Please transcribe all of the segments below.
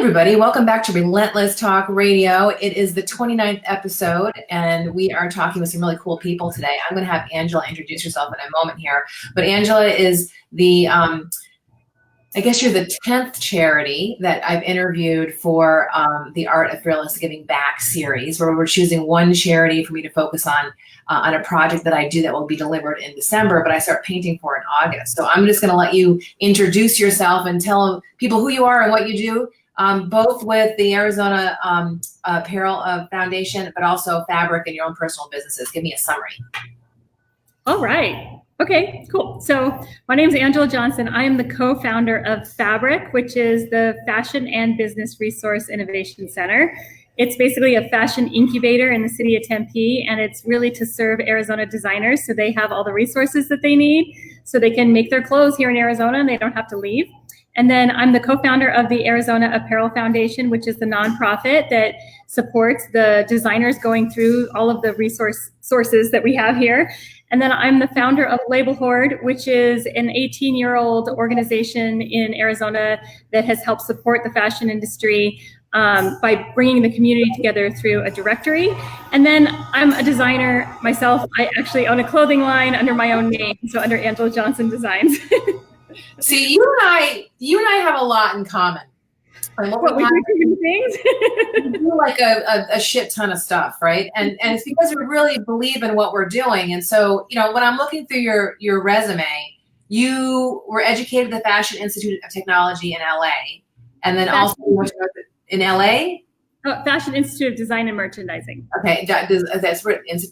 everybody. Welcome back to Relentless Talk Radio. It is the 29th episode, and we are talking with some really cool people today. I'm going to have Angela introduce herself in a moment here. But Angela is the, I guess you're the 10th charity that I've interviewed for the Art of Fearless Giving Back series, where we're choosing one charity for me to focus on a project that I do that will be delivered in December, but I start painting for in August. So I'm just going to let you introduce yourself and tell people who you are and what you do. Both with the Arizona Apparel Foundation, but also fabric and your own personal businesses. Give me a summary. All right. Okay, cool. So my name is Angela Johnson. I am the co-founder of Fabric, which is the Fashion and Business Resource Innovation Center. It's basically a fashion incubator in the city of Tempe, and it's really to serve Arizona designers so they have all the resources that they need so they can make their clothes here in Arizona and they don't have to leave. And then I'm the co-founder of the Arizona Apparel Foundation, which is the nonprofit that supports the designers going through all of the sources that we have here. And then I'm the founder of Label Horde, which is an 18-year-old organization in Arizona that has helped support the fashion industry by bringing the community together through a directory. And then I'm a designer myself. I actually own a clothing line under my own name, so under Angela Johnson Designs. See, you and I have a lot in common. What we do things? We do like a shit ton of stuff, right? And it's because we really believe in what we're doing. And so, you know, when I'm looking through your resume, you were educated at the Fashion Institute of Technology in LA, and then also in LA. Fashion Institute of Design and Merchandising. Okay, that's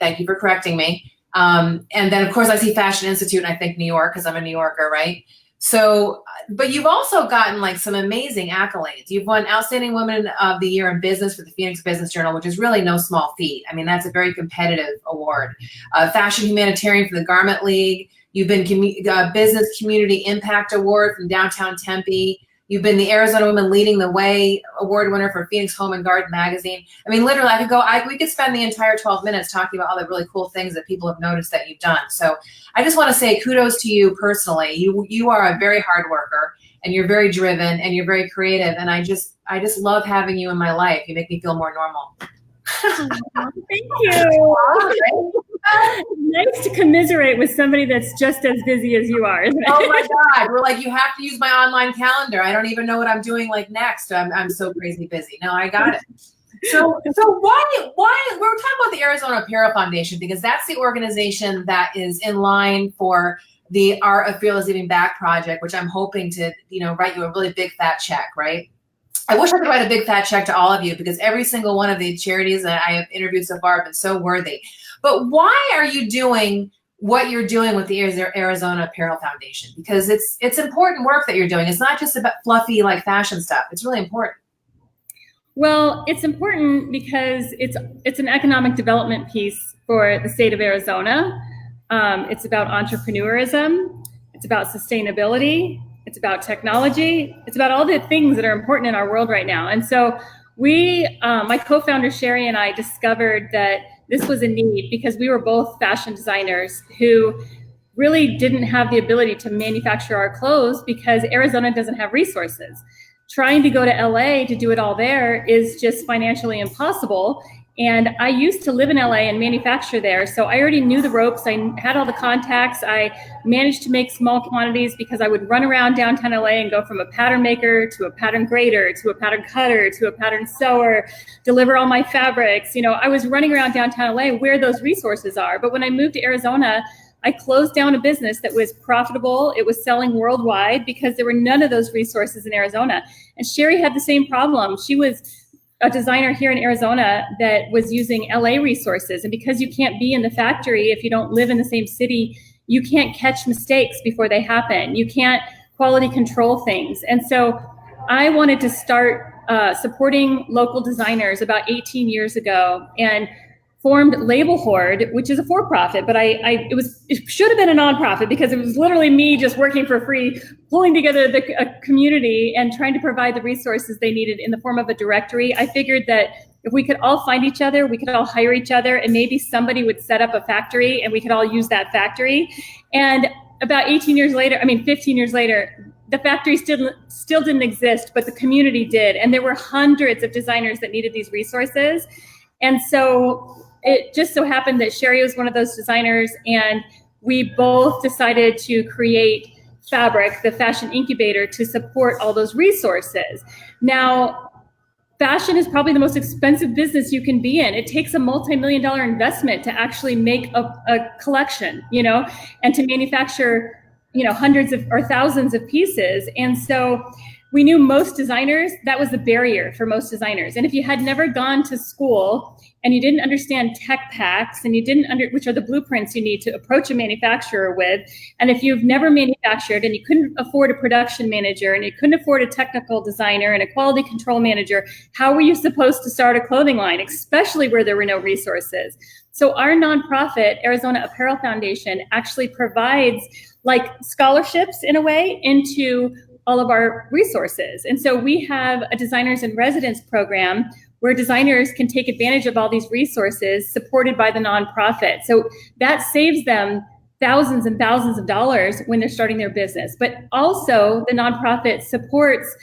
thank you for correcting me. And then, of course, I see Fashion Institute, and I think New York because I'm a New Yorker, right? So, but you've also gotten like some amazing accolades. You've won Outstanding Woman of the Year in Business for the Phoenix Business Journal, which is really no small feat. I mean, that's a very competitive award. Fashion Humanitarian for the Garment League. You've been Business Community Impact Award from Downtown Tempe. You've been the Arizona Women Leading the Way Award winner for Phoenix Home and Garden magazine. I mean, literally, we could spend the entire 12 minutes talking about all the really cool things that people have noticed that you've done. So I just want to say kudos to you personally. You are a very hard worker, and you're very driven, and you're very creative. And I just love having you in my life. You make me feel more normal. Thank you. Nice to commiserate with somebody that's just as busy as you are, isn't it? Oh my God. We're like, you have to use my online calendar. I don't even know what I'm doing like next. I'm so crazy busy. No, I got it. So why we're talking about the Arizona Apparel Foundation, because that's the organization that is in line for the Art of Fearless Giving Back project, which I'm hoping to, write you a really big fat check, right? I wish I could write a big fat check to all of you, because every single one of the charities that I have interviewed so far have been so worthy. But why are you doing what you're doing with the Arizona Apparel Foundation? Because it's important work that you're doing. It's not just about fluffy like fashion stuff. It's really important. Well, it's important because it's an economic development piece for the state of Arizona. It's about entrepreneurism. It's about sustainability. It's about technology. It's about all the things that are important in our world right now. And so my co-founder Sherry and I discovered that this was a need because we were both fashion designers who really didn't have the ability to manufacture our clothes because Arizona doesn't have resources. Trying to go to LA to do it all there is just financially impossible. And I used to live in LA and manufacture there. So I already knew the ropes. I had all the contacts. I managed to make small quantities because I would run around downtown LA and go from a pattern maker to a pattern grader to a pattern cutter to a pattern sewer, deliver all my fabrics. I was running around downtown LA where those resources are. But when I moved to Arizona, I closed down a business that was profitable. It was selling worldwide because there were none of those resources in Arizona. And Sherry had the same problem. She was a designer here in Arizona that was using LA resources. And because you can't be in the factory if you don't live in the same city, you can't catch mistakes before they happen. You can't quality control things. And so I wanted to start supporting local designers about 18 years ago and formed Label Horde, which is a for-profit, but it should have been a nonprofit because it was literally me just working for free, pulling together a community and trying to provide the resources they needed in the form of a directory. I figured that if we could all find each other, we could all hire each other, and maybe somebody would set up a factory and we could all use that factory. And about 15 years later, the factory still didn't exist, but the community did. And there were hundreds of designers that needed these resources. And so it just so happened that Sherry was one of those designers, and we both decided to create Fabric, the fashion incubator, to support all those resources. Now, fashion is probably the most expensive business you can be in. It takes a multi-million-dollar investment to actually make a collection, and to manufacture, hundreds of or thousands of pieces. And so we knew most designers, that was the barrier for most designers. And if you had never gone to school and you didn't understand tech packs, and you didn't which are the blueprints you need to approach a manufacturer with, and if you've never manufactured and you couldn't afford a production manager and you couldn't afford a technical designer and a quality control manager, how were you supposed to start a clothing line, especially where there were no resources? So our nonprofit, Arizona Apparel Foundation, actually provides like scholarships in a way into all of our resources. And so we have a designers in residence program where designers can take advantage of all these resources supported by the nonprofit. So that saves them thousands and thousands of dollars when they're starting their business. But also the nonprofit supports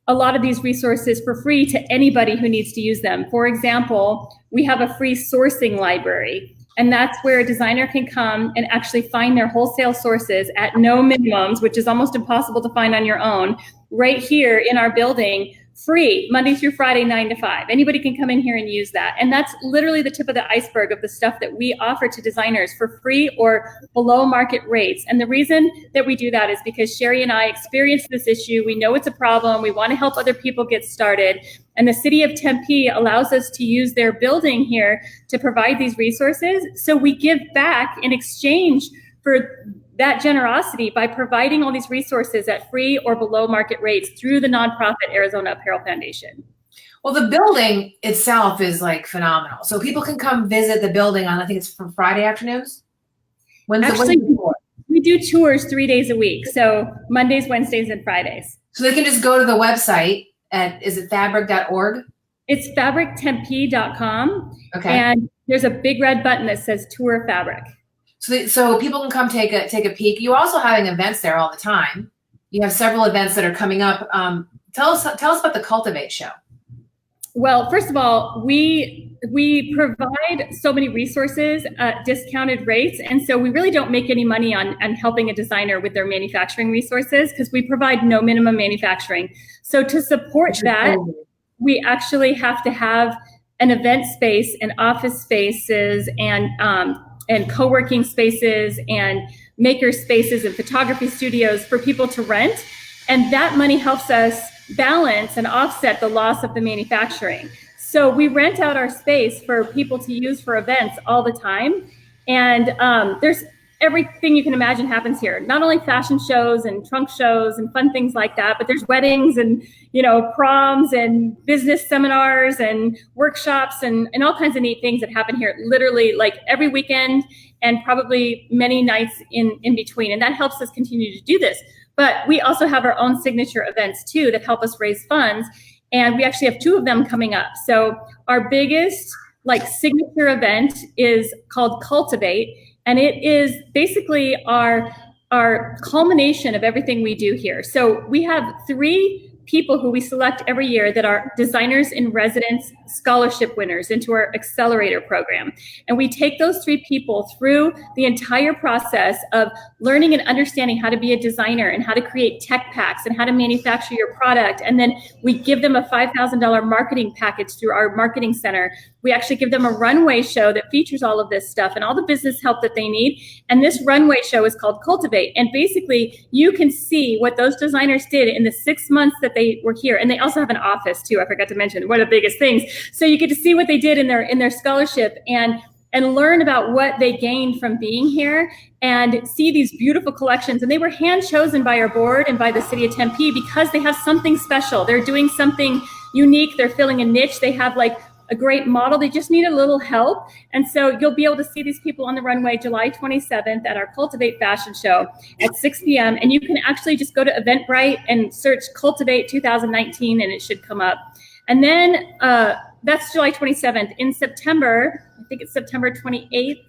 a lot of these resources for free to anybody who needs to use them. For example, we have a free sourcing library. And that's where a designer can come and actually find their wholesale sources at no minimums, which is almost impossible to find on your own, right here in our building, free, Monday through Friday, 9 to 5. Anybody can come in here and use that. And that's literally the tip of the iceberg of the stuff that we offer to designers for free or below market rates. And the reason that we do that is because Sherry and I experienced this issue. We know it's a problem. We want to help other people get started. And the city of Tempe allows us to use their building here to provide these resources. So we give back in exchange for that generosity by providing all these resources at free or below market rates through the nonprofit Arizona Apparel Foundation. Well, the building itself is like phenomenal. So people can come visit the building on, I think it's from Friday afternoons? Actually, we do tours 3 days a week. So Mondays, Wednesdays, and Fridays. So they can just go to the website at, is it fabric.org? It's fabrictempe.com. Okay. And there's a big red button that says Tour Fabric. So people can come take a peek. You're also having events there all the time. You have several events that are coming up. Tell us about the Cultivate show. Well, first of all, we provide so many resources at discounted rates, and so we really don't make any money on helping a designer with their manufacturing resources because we provide no minimum manufacturing. So to support that, we actually have to have an event space and office spaces and co-working spaces and maker spaces and photography studios for people to rent. And that money helps us balance and offset the loss of the manufacturing. So we rent out our space for people to use for events all the time. And there's everything you can imagine happens here. Not only fashion shows and trunk shows and fun things like that, but there's weddings and, proms and business seminars and workshops and all kinds of neat things that happen here literally like every weekend and probably many nights in between. And that helps us continue to do this. But we also have our own signature events too that help us raise funds. And we actually have 2 of them coming up. So our biggest signature event is called Cultivate. And it is basically our culmination of everything we do here. So we have 3 people who we select every year that are designers in residence scholarship winners into our accelerator program. And we take those 3 people through the entire process of learning and understanding how to be a designer and how to create tech packs and how to manufacture your product. And then we give them a $5,000 marketing package through our marketing center. We actually give them a runway show that features all of this stuff and all the business help that they need. And this runway show is called Cultivate. And basically you can see what those designers did in the 6 months that they were here. And they also have an office too. I forgot to mention one of the biggest things. So you get to see what they did in their scholarship and learn about what they gained from being here and see these beautiful collections. And they were hand chosen by our board and by the city of Tempe because they have something special. They're doing something unique. They're filling a niche. They have a great model. They just need a little help. And so you'll be able to see these people on the runway July 27th at our Cultivate fashion show at 6 p.m. And you can actually just go to Eventbrite and search Cultivate 2019 and it should come up. And then that's July 27th. In September, I think it's September 28th,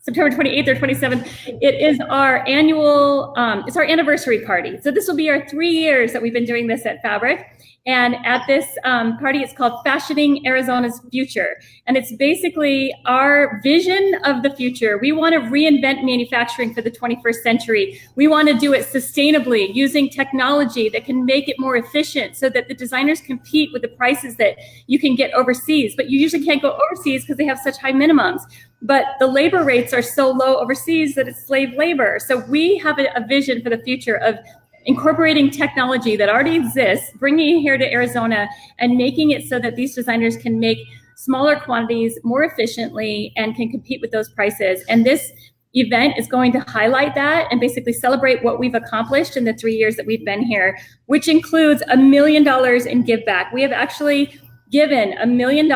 September 28th or 27th, it is our annual, it's our anniversary party. So this will be our 3 years that we've been doing this at Fabric. And at this party, it's called Fashioning Arizona's Future. And it's basically our vision of the future. We want to reinvent manufacturing for the 21st century. We want to do it sustainably using technology that can make it more efficient so that the designers compete with the prices that you can get overseas. But you usually can't go overseas because they have such high minimums. But the labor rates are so low overseas that it's slave labor. So we have a vision for the future of incorporating technology that already exists, bringing it here to Arizona, and making it so that these designers can make smaller quantities more efficiently and can compete with those prices. And this event is going to highlight that and basically celebrate what we've accomplished in the 3 years that we've been here, which includes $1 million in give back. We have actually given $1 million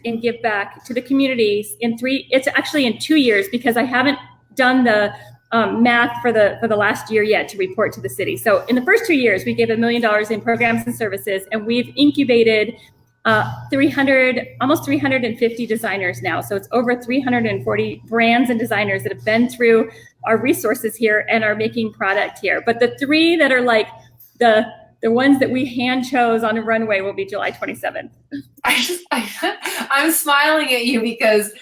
in give back to the communities it's actually in 2 years, because I haven't done the math for the last year yet to report to the city. So in the first 2 years, we gave $1 million in programs and services, and we've incubated almost 350 designers now. So it's over 340 brands and designers that have been through our resources here and are making product here. But the three that are like the ones that we hand chose on a runway will be July 27th. I'm smiling at you because,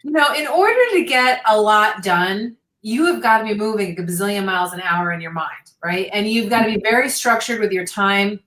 in order to get a lot done, you have got to be moving a bazillion miles an hour in your mind, right? And you've got to be very structured with your time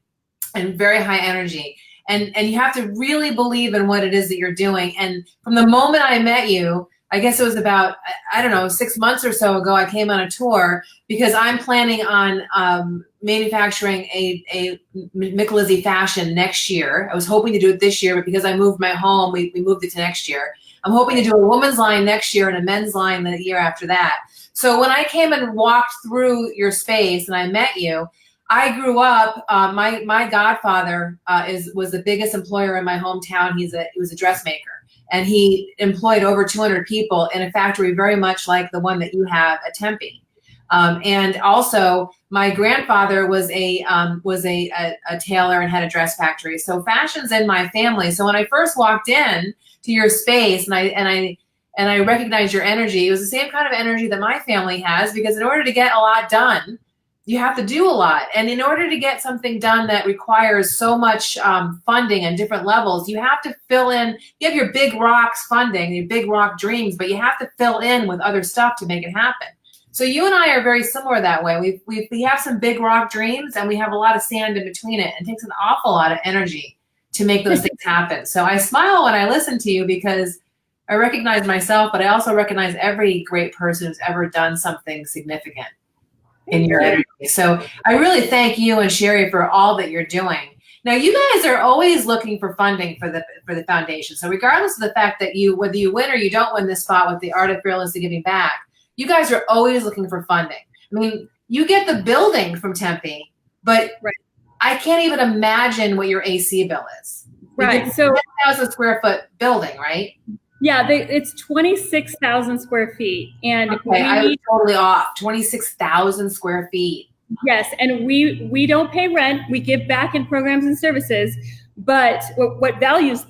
and very high energy. And you have to really believe in what it is that you're doing. And from the moment I met you, I guess it was about, 6 months or so ago, I came on a tour because I'm planning on manufacturing a Micalizzi fashion next year. I was hoping to do it this year, but because I moved my home, we moved it to next year. I'm hoping to do a woman's line next year and a men's line the year after that. So when I came and walked through your space and I met you, I grew up, my godfather was the biggest employer in my hometown. He was a dressmaker, and he employed over 200 people in a factory very much like the one that you have at Tempe. And also my grandfather was a tailor and had a dress factory. So fashion's in my family. So when I first walked in to your space and I recognized your energy, it was the same kind of energy that my family has, because in order to get a lot done, you have to do a lot. And in order to get something done that requires so much funding on different levels, you have to fill in. You have your big rocks funding, your big rock dreams, but you have to fill in with other stuff to make it happen. So you and I are very similar that way. We have some big rock dreams, and we have a lot of sand in between it. It takes an awful lot of energy to make those things happen. So I smile when I listen to you because I recognize myself, but I also recognize every great person who's ever done something significant in your energy. So I really thank you and Sherry for all that you're doing. Now, you guys are always looking for funding for the foundation. So regardless of the fact that whether you win or you don't win this spot with the Art of Fearless and Giving Back, you guys are always looking for funding. I mean, you get the building from Tempe, but right. I can't even imagine what your AC bill is. Right. So 10,000 square foot building, right? Yeah, it's 26,000 square feet. And okay, I was totally off. 26,000 square feet. Yes, and we don't pay rent. We give back in programs and services. But what values,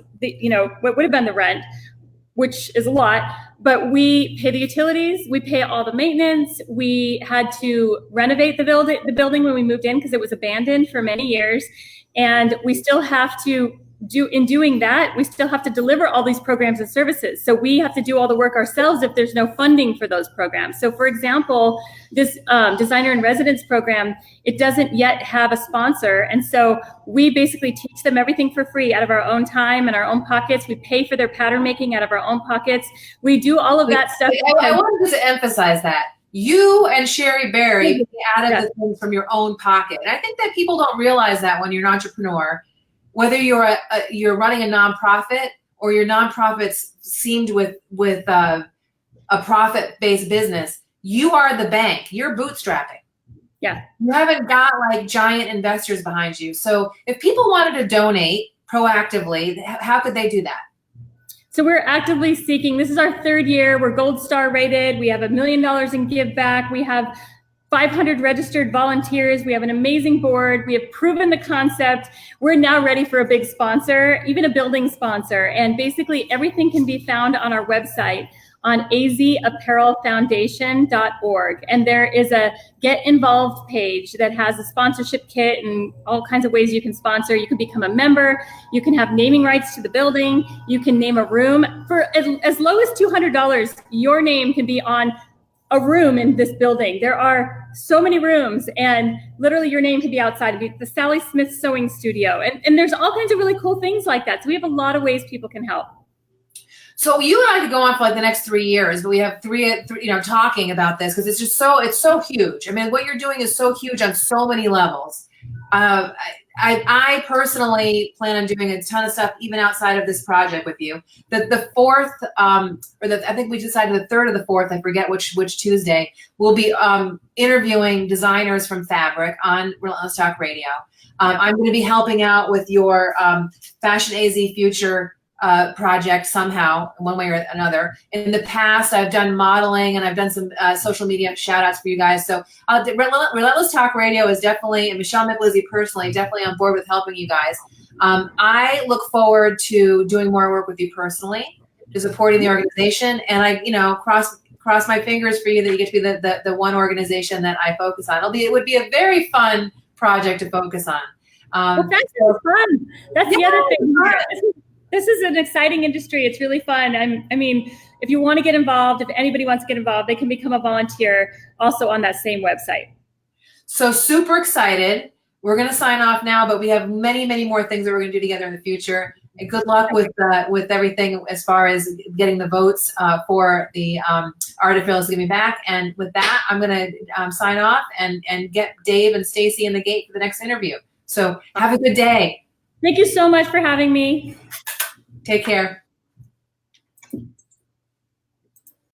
what would have been the rent, which is a lot, but we pay the utilities, we pay all the maintenance. We had to renovate the building when we moved in because it was abandoned for many years. And we still have to doing that, we still have to deliver all these programs and services. So we have to do all the work ourselves if there's no funding for those programs. So for example, this designer in residence program, it doesn't yet have a sponsor. And so we basically teach them everything for free out of our own time and our own pockets. We pay for their pattern making out of our own pockets. We do all of that stuff. I wanted to emphasize that. You and Sherry Berry pay out of the things from your own pocket. And I think that people don't realize that when you're an entrepreneur, whether you're running a nonprofit or your nonprofit's seamed with a profit-based business, you are the bank. You're bootstrapping. Yeah. You haven't got like giant investors behind you. So if people wanted to donate proactively, how could they do that? So we're actively seeking. This is our 3rd year. We're Gold Star rated. We have $1 million in give back. We have 500 registered volunteers. We have an amazing board. We have proven the concept. We're now ready for a big sponsor, even a building sponsor. And basically everything can be found on our website. on azapparelfoundation.org. And there is a Get Involved page that has a sponsorship kit and all kinds of ways you can sponsor. You can become a member. You can have naming rights to the building. You can name a room. For as low as $200, your name can be on a room in this building. There are so many rooms, and literally your name could be outside of it. The Sally Smith Sewing Studio. And there's all kinds of really cool things like that. So we have a lot of ways people can help. So you and I could go on for like the next 3 years, but we have three talking about this because it's so huge. I mean, what you're doing is so huge on so many levels. I personally plan on doing a ton of stuff even outside of this project with you. The fourth, I think we decided the third or the fourth, I forget which Tuesday, we'll be interviewing designers from fabric on Relentless Talk Radio. I'm going to be helping out with your Fashion AZ Future project somehow, one way or another. In the past, I've done modeling and I've done some social media shout outs for you guys. So Relentless Talk Radio is definitely, and Michelle Micalizzi personally, definitely on board with helping you guys. I look forward to doing more work with you personally, to supporting the organization. And I, cross my fingers for you that you get to be the one organization that I focus on. It would be a very fun project to focus on. Well, that's so fun. That's the other thing. This is an exciting industry. It's really fun. I mean, if you want to get involved, if anybody wants to get involved, they can become a volunteer also on that same website. So super excited. We're going to sign off now, but we have many, many more things that we're going to do together in the future. And good luck with everything as far as getting the votes for the Art of Fearless Giving Back. And with that, I'm going to sign off and get Dave and Stacy in the gate for the next interview. So have a good day. Thank you so much for having me. Take care.